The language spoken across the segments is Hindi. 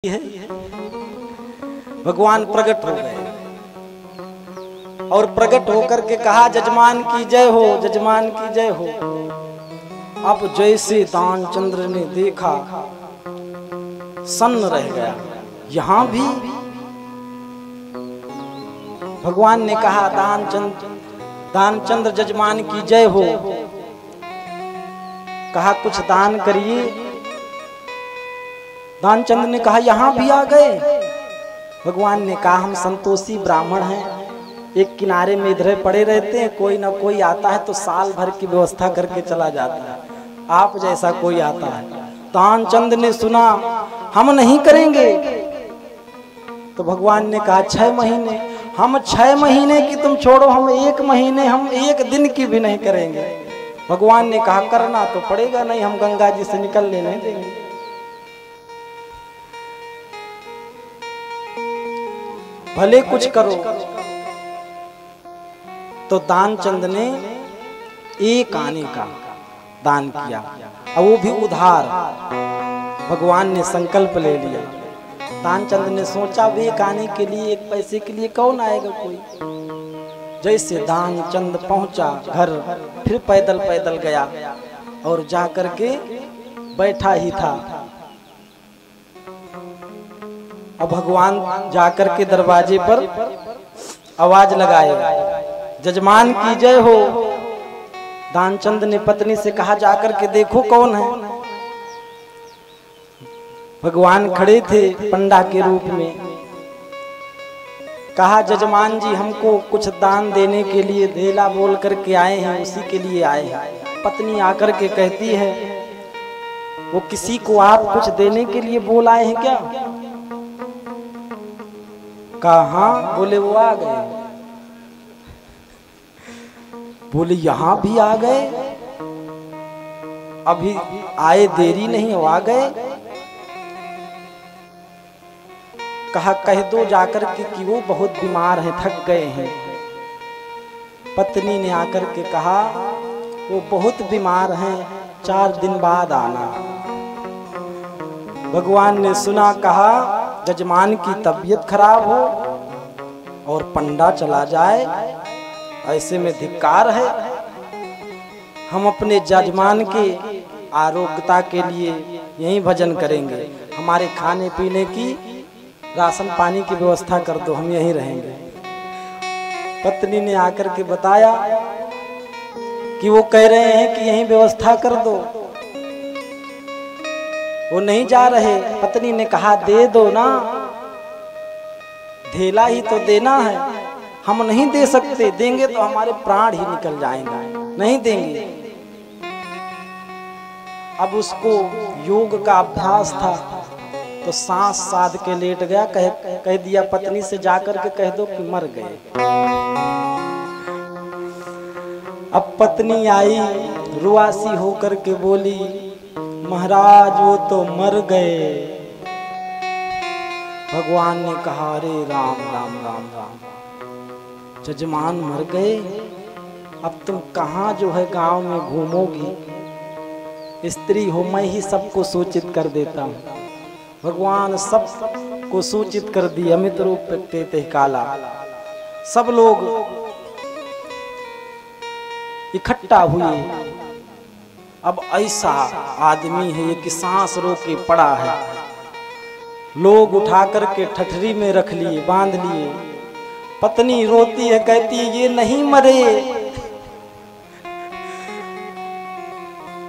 है भगवान प्रकट हो गए और प्रकट होकर के कहा, जजमान की जय हो, जजमान की जय हो। अब जैसे दानचंद्र ने देखा सन्न रह गया। यहां भी भगवान ने कहा, दानचंद्र जजमान की जय हो। कहा कुछ दान करिए। दानचंद्र ने कहा यहां भी आ गए। भगवान ने कहा हम संतोषी ब्राह्मण हैं, एक किनारे में इधर पड़े रहते हैं, कोई ना कोई आता है तो साल भर की व्यवस्था करके चला जाता है, आप जैसा कोई आता है। दानचंद्र ने सुना हम नहीं करेंगे तो भगवान ने कहा 6 महीने। हम 6 महीने की तुम छोड़ो, हम 1 महीने, हम 1 दिन की भी नहीं करेंगे। भगवान ने कहा करना तो पड़ेगा, नहीं हम गंगा जी से निकलने नहीं देंगे। भले कुछ करो। तो दानचंद ने 1 आने का दान किया, और वो भी उधार। भगवान ने संकल्प ले लिया। दानचंद ने सोचा 1 आने के लिए, 1 पैसे के लिए कौन आएगा कोई। जैसे दानचंद पहुंचा घर, फिर पैदल पैदल गया और जा करके बैठा ही था। अब भगवान जाकर के दरवाजे पर आवाज लगाए, जजमान की जय हो। दानचंद ने पत्नी से कहा जाकर के देखो कौन है। भगवान खड़े थे पंडा के रूप में। कहा जजमान जी हमको कुछ दान देने के लिए धेला बोल करके आए हैं, उसी के लिए आए हैं। पत्नी आकर के कहती है वो किसी को आप कुछ देने के लिए बोल आए हैं क्या। कहा बोले वो आ गए। बोले यहां भी आ गए, अभी आए देरी नहीं हो आ गए। कहा कह दो जाकर के कि वो बहुत बीमार हैं, थक गए हैं। पत्नी ने आकर के कहा वो बहुत बीमार हैं, 4 दिन बाद आना। भगवान ने सुना, कहा जजमान की तबीयत खराब हो और पंडा चला जाए, ऐसे में धिक्कार है। हम अपने जजमान के आरोग्यता के लिए यहीं भजन करेंगे, हमारे खाने पीने की राशन पानी की व्यवस्था कर दो, हम यहीं रहेंगे। पत्नी ने आकर के बताया कि वो कह रहे हैं कि यहीं व्यवस्था कर दो, वो नहीं जा रहे। पत्नी ने कहा दे दो ना, धेला ही तो देना है, हम नहीं दे सकते, देंगे तो हमारे प्राण ही निकल जाएंगे, नहीं देंगे। अब उसको योग का अभ्यास था तो सांस साध के लेट गया। कह दिया पत्नी से जाकर के कह दो कि मर गए। अब पत्नी आई रुआसी होकर के बोली महाराज वो तो मर गए। भगवान ने कहा अरे राम राम राम राम, जजमान मर गए, अब तुम कहाँ जो है गांव में घूमोगी। स्त्री हो, मैं ही सबको सूचित कर देता हूँ। भगवान सब को सूचित कर दिया। अमित रूप ते काला, सब लोग इकट्ठा हुए। अब ऐसा आदमी है ये कि सांस रोके पड़ा है। लोग उठा करके ठठरी में रख लिए, बांध लिए। पत्नी रोती है, कहती है ये नहीं मरे।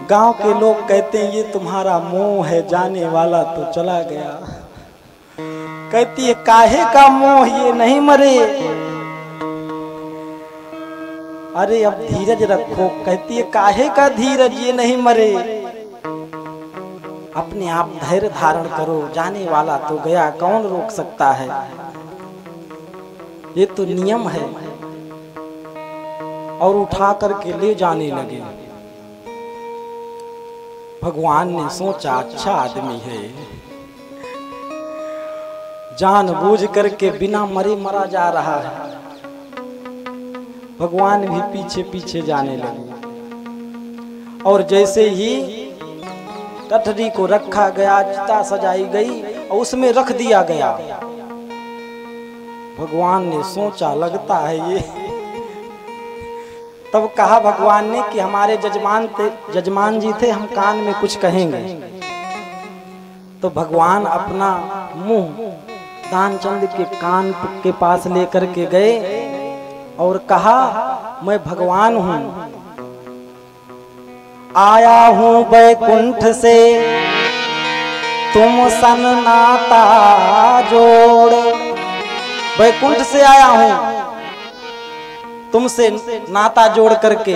गांव के लोग कहते हैं ये तुम्हारा मोह है, जाने वाला तो चला गया। कहती है काहे का मोह, ये नहीं मरे। अरे अब धीरज रखो। कहती है काहे का धीरज, ये नहीं मरे। अपने आप धैर्य धारण करो, जाने वाला तो गया, कौन रोक सकता है, ये तो नियम है। और उठा करके ले जाने लगे। भगवान ने सोचा अच्छा आदमी है, जानबूझ करके बिना मरे मरा जा रहा है। भगवान भी पीछे पीछे जाने लगे। और जैसे ही टठरी को रखा गया, चिता सजाई गई और उसमें रख दिया गया। भगवान ने सोचा लगता है ये, तब कहा भगवान ने कि हमारे जजमान जी थे, हम कान में कुछ कहेंगे। तो भगवान अपना मुंह दानचंद के कान के पास लेकर के गए और कहा, मैं भगवान हूं, आया हूं बैकुंठ से, तुम सन नाता जोड़। बैकुंठ से आया हूं तुमसे नाता जोड़ करके।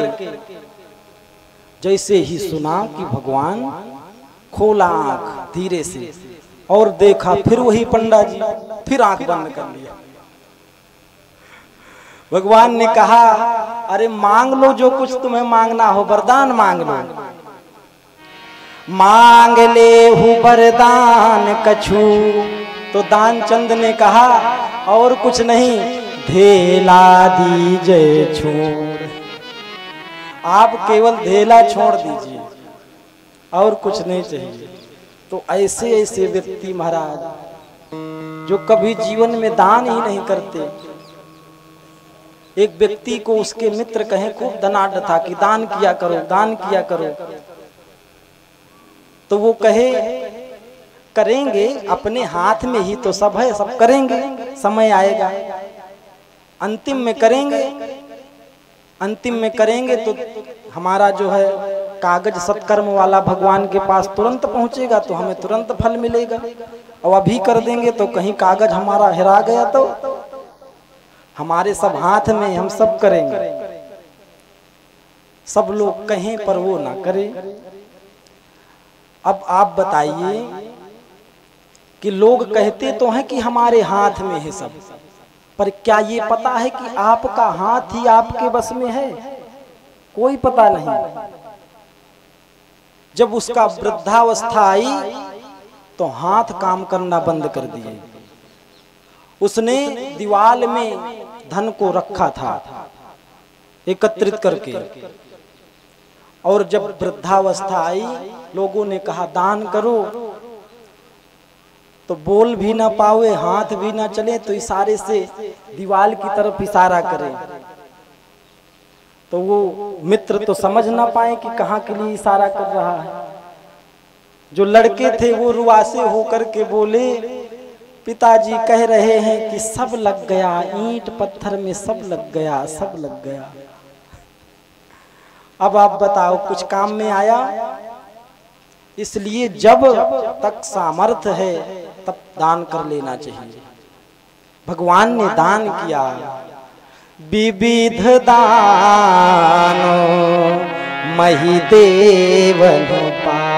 जैसे ही सुना कि भगवान, खोला आंख धीरे से और देखा, फिर वही पंडा जी, फिर आंख बंद कर लिया। भगवान ने कहा, अरे मांग लो जो कुछ तुम्हें मांगना हो, वरदान मांग लो। मांग ले हूँ वरदान कछु। तो दानचंद ने कहा, और कुछ नहीं, धेला दीजिए छोड़। आप केवल धेला छोड़ दीजिए, और कुछ नहीं चाहिए। तो ऐसे ऐसे व्यक्ति महाराज जो कभी जीवन में दान ही नहीं करते। एक व्यक्ति को उसके मित्र कहें, खूब धनाढ्य था कि दान किया करो, दान किया करो। तो वो कहे, करेंगे, अपने हाथ में ही तो सब है, सब करेंगे, समय आएगा अंतिम में करेंगे। अंतिम में करेंगे तो हमारा जो है कागज सत्कर्म वाला भगवान के पास तुरंत पहुंचेगा, तो हमें तुरंत फल मिलेगा। और अभी कर देंगे तो कहीं कागज हमारा हेरा गया तो हमारे सब हाथ में, हम सब करेंगे। सब लोग कहें पर वो ना करे। अब आप बताइए कि लोग कहते तो हैं कि हमारे हाथ में है सब, पर क्या ये पता है कि आपका हाथ ही आपके बस में है? कोई पता नहीं। जब उसका वृद्धावस्था आई तो हाथ काम करना बंद कर दिए। उसने दीवाल में धन को रखा था एकत्रित करके, और जब वृद्धावस्था आई, लोगों ने कहा दान करो, तो बोल भी ना पावे, हाथ भी ना चले, तो इशारे से दीवाल की तरफ इशारा करे। तो वो मित्र तो समझ ना पाए कि कहाँ के लिए इशारा कर रहा है। जो लड़के थे वो रुआसे होकर के बोले, पिताजी कह रहे हैं कि सब लग गया, ईंट पत्थर में सब लग गया, सब लग गया। अब आप बताओ कुछ काम में आया? इसलिए जब तक सामर्थ्य है तब दान कर लेना चाहिए। भगवान ने दान किया, विविध दानो मही देवनु पा।